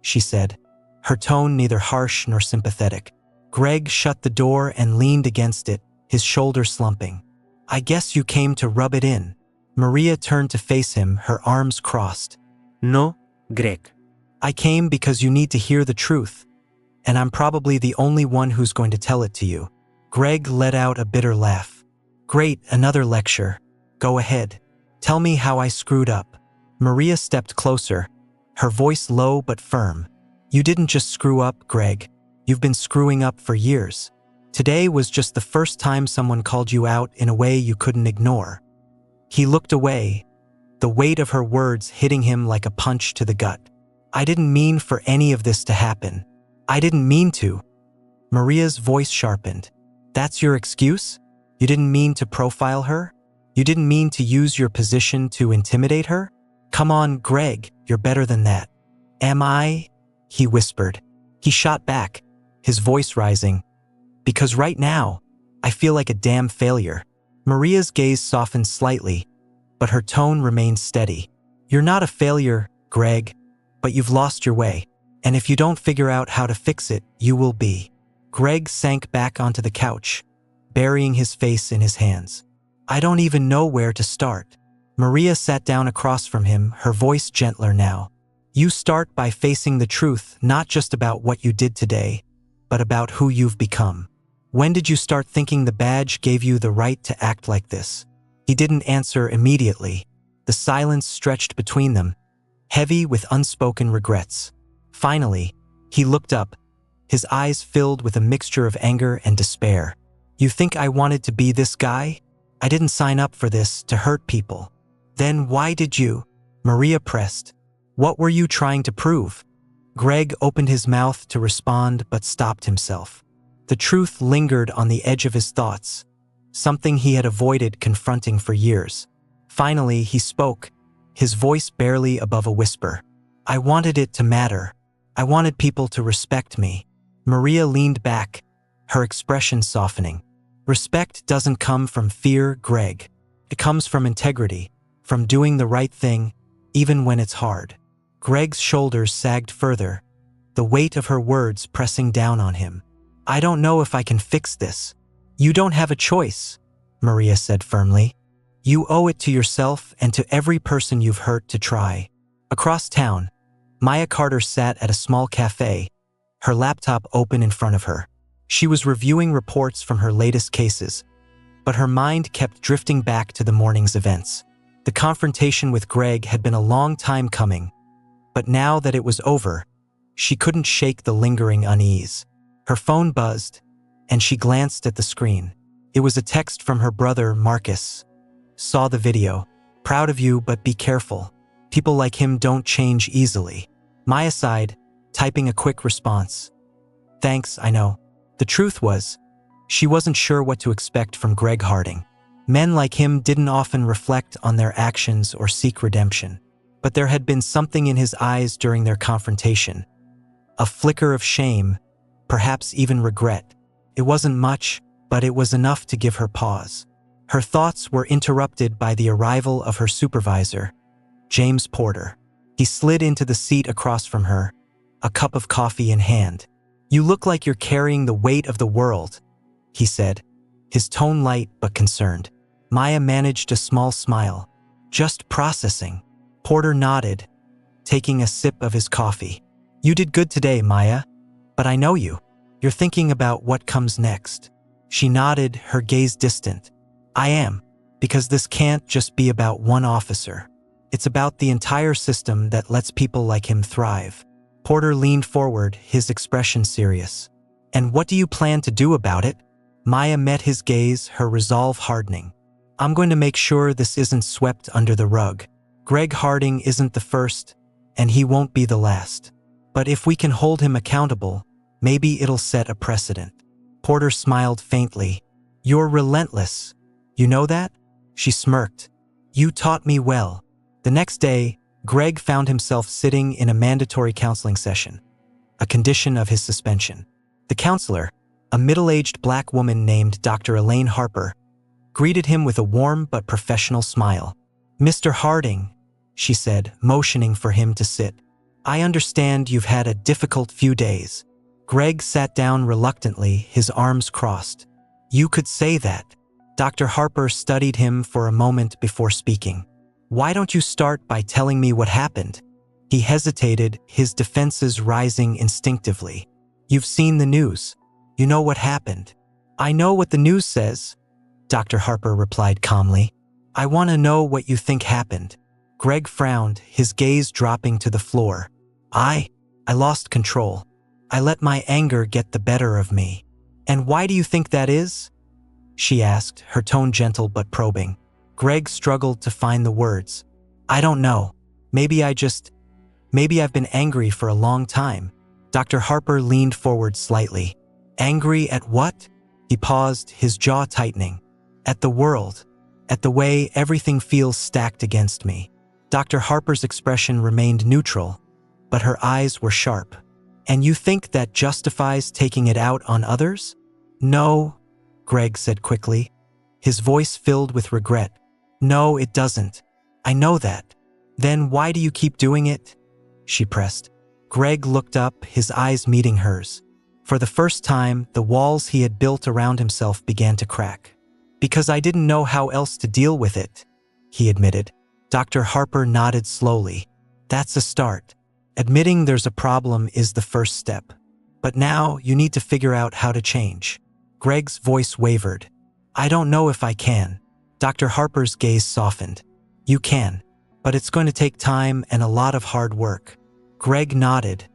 she said, her tone neither harsh nor sympathetic. Greg shut the door and leaned against it, his shoulder slumping. "I guess you came to rub it in." Maria turned to face him, her arms crossed. "No, Greg. "I came because you need to hear the truth, and I'm probably the only one who's going to tell it to you." Greg let out a bitter laugh. "Great, another lecture. Go ahead. Tell me how I screwed up." Maria stepped closer, her voice low but firm. "You didn't just screw up, Greg. You've been screwing up for years. Today was just the first time someone called you out in a way you couldn't ignore." He looked away, the weight of her words hitting him like a punch to the gut. "I didn't mean for any of this to happen. I didn't mean to." Maria's voice sharpened. "That's your excuse? You didn't mean to profile her? You didn't mean to use your position to intimidate her? Come on, Greg, you're better than that." "Am I?" he whispered. He shot back, his voice rising. "Because right now, I feel like a damn failure." Maria's gaze softened slightly, but her tone remained steady. "You're not a failure, Greg, but you've lost your way. And if you don't figure out how to fix it, you will be. Greg sank back onto the couch, burying his face in his hands. I don't even know where to start. Maria sat down across from him, her voice gentler now. You start by facing the truth, not just about what you did today, but about who you've become. When did you start thinking the badge gave you the right to act like this? He didn't answer immediately. The silence stretched between them, heavy with unspoken regrets. Finally, he looked up, his eyes filled with a mixture of anger and despair. You think I wanted to be this guy? I didn't sign up for this to hurt people. Then why did you? Maria pressed. What were you trying to prove? Greg opened his mouth to respond but stopped himself. The truth lingered on the edge of his thoughts, something he had avoided confronting for years. Finally, he spoke, his voice barely above a whisper. I wanted it to matter. I wanted people to respect me. Maria leaned back, her expression softening. Respect doesn't come from fear, Greg. It comes from integrity, from doing the right thing, even when it's hard. Greg's shoulders sagged further, the weight of her words pressing down on him. I don't know if I can fix this. You don't have a choice, Maria said firmly. You owe it to yourself and to every person you've hurt to try. Across town, Maya Carter sat at a small cafe, her laptop open in front of her. She was reviewing reports from her latest cases, but her mind kept drifting back to the morning's events. The confrontation with Greg had been a long time coming, but now that it was over, she couldn't shake the lingering unease. Her phone buzzed, and she glanced at the screen. It was a text from her brother, Marcus. Saw the video. Proud of you, but be careful. People like him don't change easily. Maya sighed, typing a quick response. Thanks, I know. The truth was, she wasn't sure what to expect from Greg Harding. Men like him didn't often reflect on their actions or seek redemption. But there had been something in his eyes during their confrontation. A flicker of shame, perhaps even regret. It wasn't much, but it was enough to give her pause. Her thoughts were interrupted by the arrival of her supervisor, James Porter. He slid into the seat across from her, a cup of coffee in hand. You look like you're carrying the weight of the world, he said, his tone light but concerned. Maya managed a small smile. Just processing. Porter nodded, taking a sip of his coffee. You did good today, Maya, but I know you. You're thinking about what comes next. She nodded, her gaze distant. I am, because this can't just be about one officer. It's about the entire system that lets people like him thrive. Porter leaned forward, his expression serious. And what do you plan to do about it? Maya met his gaze, her resolve hardening. I'm going to make sure this isn't swept under the rug. Greg Harding isn't the first, and he won't be the last. But if we can hold him accountable, maybe it'll set a precedent. Porter smiled faintly. You're relentless. You know that? She smirked. You taught me well. The next day, Greg found himself sitting in a mandatory counseling session, a condition of his suspension. The counselor, a middle-aged black woman named Dr. Elaine Harper, greeted him with a warm but professional smile. Mr. Harding, she said, motioning for him to sit. I understand you've had a difficult few days. Greg sat down reluctantly, his arms crossed. You could say that. Dr. Harper studied him for a moment before speaking. Why don't you start by telling me what happened? He hesitated, his defenses rising instinctively. You've seen the news. You know what happened. I know what the news says, Dr. Harper replied calmly. I want to know what you think happened. Greg frowned, his gaze dropping to the floor. I lost control. I let my anger get the better of me. And why do you think that is? She asked, her tone gentle but probing. Greg struggled to find the words. I don't know. Maybe I've been angry for a long time. Dr. Harper leaned forward slightly. Angry at what? He paused, his jaw tightening. At the world. At the way everything feels stacked against me. Dr. Harper's expression remained neutral, but her eyes were sharp. And you think that justifies taking it out on others? No, Greg said quickly, his voice filled with regret. No, it doesn't. I know that. Then why do you keep doing it? She pressed. Greg looked up, his eyes meeting hers. For the first time, the walls he had built around himself began to crack. "Because I didn't know how else to deal with it," he admitted. Dr. Harper nodded slowly. "That's a start. Admitting there's a problem is the first step. But now you need to figure out how to change." Greg's voice wavered. "I don't know if I can." Dr. Harper's gaze softened. "You can. But it's going to take time and a lot of hard work." Greg nodded,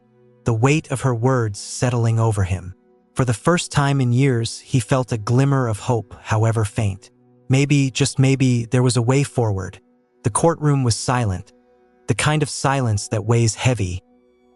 the weight of her words settling over him. For the first time in years, he felt a glimmer of hope, however faint. Maybe, just maybe, there was a way forward. The courtroom was silent, the kind of silence that weighs heavy,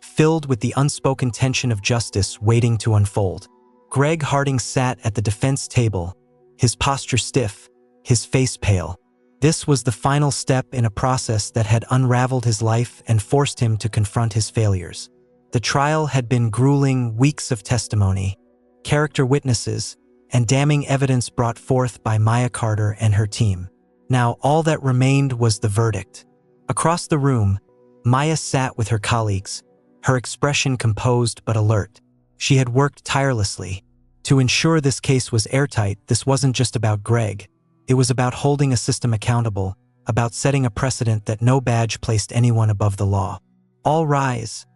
filled with the unspoken tension of justice waiting to unfold. Greg Harding sat at the defense table, his posture stiff, his face pale. This was the final step in a process that had unraveled his life and forced him to confront his failures. The trial had been grueling, weeks of testimony, character witnesses, and damning evidence brought forth by Maya Carter and her team. Now all that remained was the verdict. Across the room, Maya sat with her colleagues, her expression composed but alert. She had worked tirelessly. To ensure this case was airtight, this wasn't just about Greg. It was about holding a system accountable, about setting a precedent that no badge placed anyone above the law. "All rise."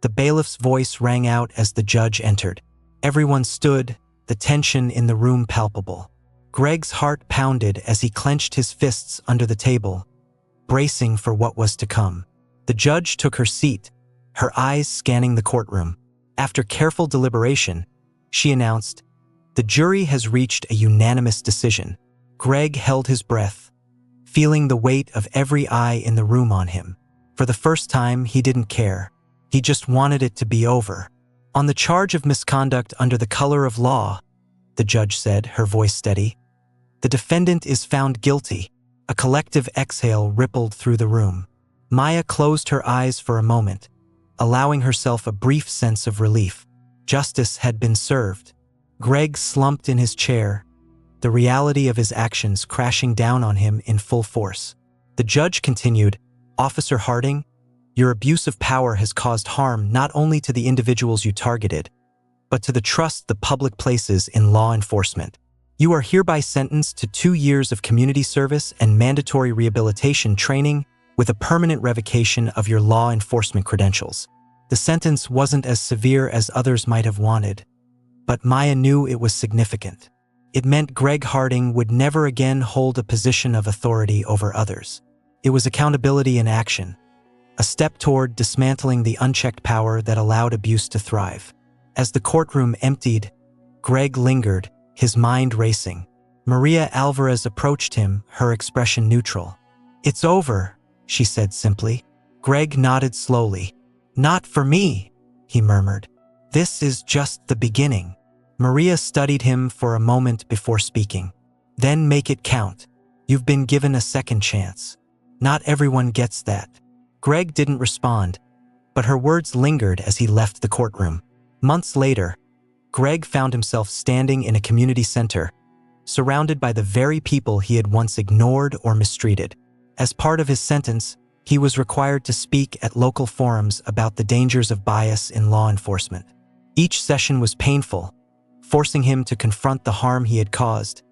The bailiff's voice rang out as the judge entered. Everyone stood, the tension in the room palpable. Greg's heart pounded as he clenched his fists under the table, bracing for what was to come. The judge took her seat, her eyes scanning the courtroom. After careful deliberation, she announced, "The jury has reached a unanimous decision." Greg held his breath, feeling the weight of every eye in the room on him. For the first time, he didn't care. He just wanted it to be over. "On the charge of misconduct under the color of law," the judge said, her voice steady, "the defendant is found guilty." A collective exhale rippled through the room. Maya closed her eyes for a moment, allowing herself a brief sense of relief. Justice had been served. Greg slumped in his chair, the reality of his actions crashing down on him in full force. The judge continued, "Officer Harding, your abuse of power has caused harm not only to the individuals you targeted, but to the trust the public places in law enforcement. You are hereby sentenced to 2 years of community service and mandatory rehabilitation training with a permanent revocation of your law enforcement credentials." The sentence wasn't as severe as others might have wanted, but Maya knew it was significant. It meant Greg Harding would never again hold a position of authority over others. It was accountability in action, a step toward dismantling the unchecked power that allowed abuse to thrive. As the courtroom emptied, Greg lingered, his mind racing. Maria Alvarez approached him, her expression neutral. "It's over," she said simply. Greg nodded slowly. "Not for me," he murmured. "This is just the beginning." Maria studied him for a moment before speaking. "Then make it count. You've been given a second chance. Not everyone gets that." Greg didn't respond, but her words lingered as he left the courtroom. Months later, Greg found himself standing in a community center, surrounded by the very people he had once ignored or mistreated. As part of his sentence, he was required to speak at local forums about the dangers of bias in law enforcement. Each session was painful, forcing him to confront the harm he had caused,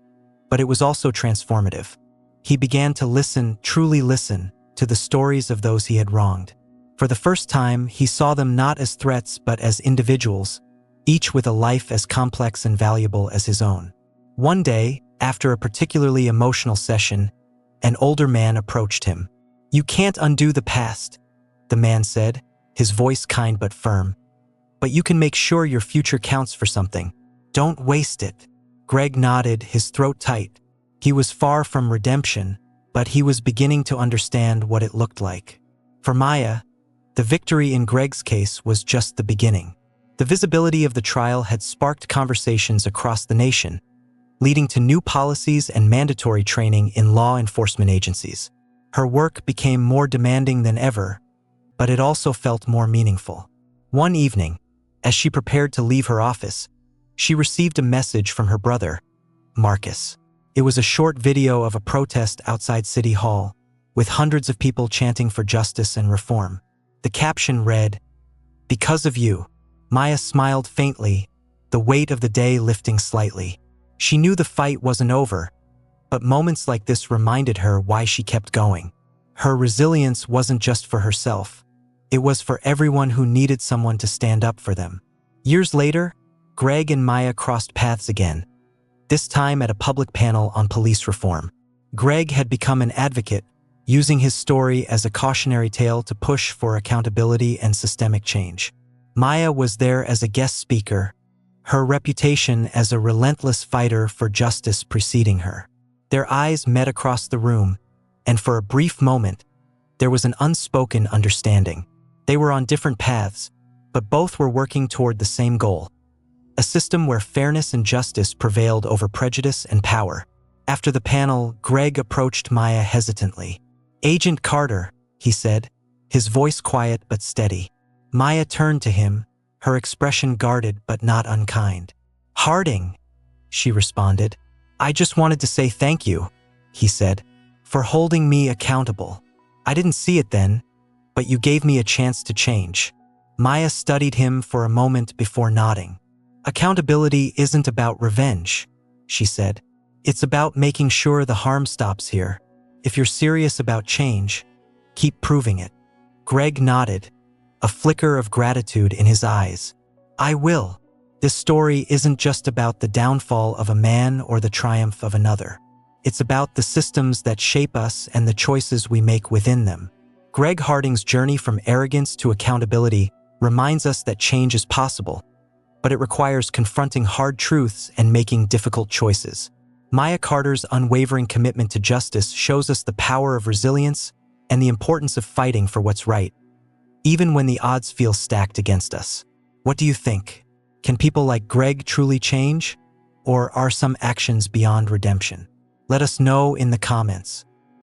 but it was also transformative. He began to listen, truly listen, to the stories of those he had wronged. For the first time, he saw them not as threats but as individuals, each with a life as complex and valuable as his own. One day, after a particularly emotional session, an older man approached him. "You can't undo the past," the man said, his voice kind but firm. "But you can make sure your future counts for something. Don't waste it." Greg nodded, his throat tight. He was far from redemption, but he was beginning to understand what it looked like. For Maya, the victory in Greg's case was just the beginning. The visibility of the trial had sparked conversations across the nation, leading to new policies and mandatory training in law enforcement agencies. Her work became more demanding than ever, but it also felt more meaningful. One evening, as she prepared to leave her office, she received a message from her brother, Marcus. It was a short video of a protest outside City Hall, with hundreds of people chanting for justice and reform. The caption read, Because of you. Maya smiled faintly, the weight of the day lifting slightly. She knew the fight wasn't over, but moments like this reminded her why she kept going. Her resilience wasn't just for herself. It was for everyone who needed someone to stand up for them. Years later, Greg and Maya crossed paths again, this time at a public panel on police reform. Greg had become an advocate, using his story as a cautionary tale to push for accountability and systemic change. Maya was there as a guest speaker, her reputation as a relentless fighter for justice preceding her. Their eyes met across the room, and for a brief moment, there was an unspoken understanding. They were on different paths, but both were working toward the same goal: a system where fairness and justice prevailed over prejudice and power. After the panel, Greg approached Maya hesitantly. "Agent Carter," he said, his voice quiet but steady. Maya turned to him, her expression guarded but not unkind. "Harding," she responded. "I just wanted to say thank you," he said, "for holding me accountable. I didn't see it then, but you gave me a chance to change." Maya studied him for a moment before nodding. "Accountability isn't about revenge," she said. "It's about making sure the harm stops here. If you're serious about change, keep proving it." Greg nodded, a flicker of gratitude in his eyes. "I will. This story isn't just about the downfall of a man or the triumph of another. It's about the systems that shape us and the choices we make within them." Greg Harding's journey from arrogance to accountability reminds us that change is possible, but it requires confronting hard truths and making difficult choices. Maya Carter's unwavering commitment to justice shows us the power of resilience and the importance of fighting for what's right, even when the odds feel stacked against us. What do you think? Can people like Greg truly change? Or are some actions beyond redemption? Let us know in the comments.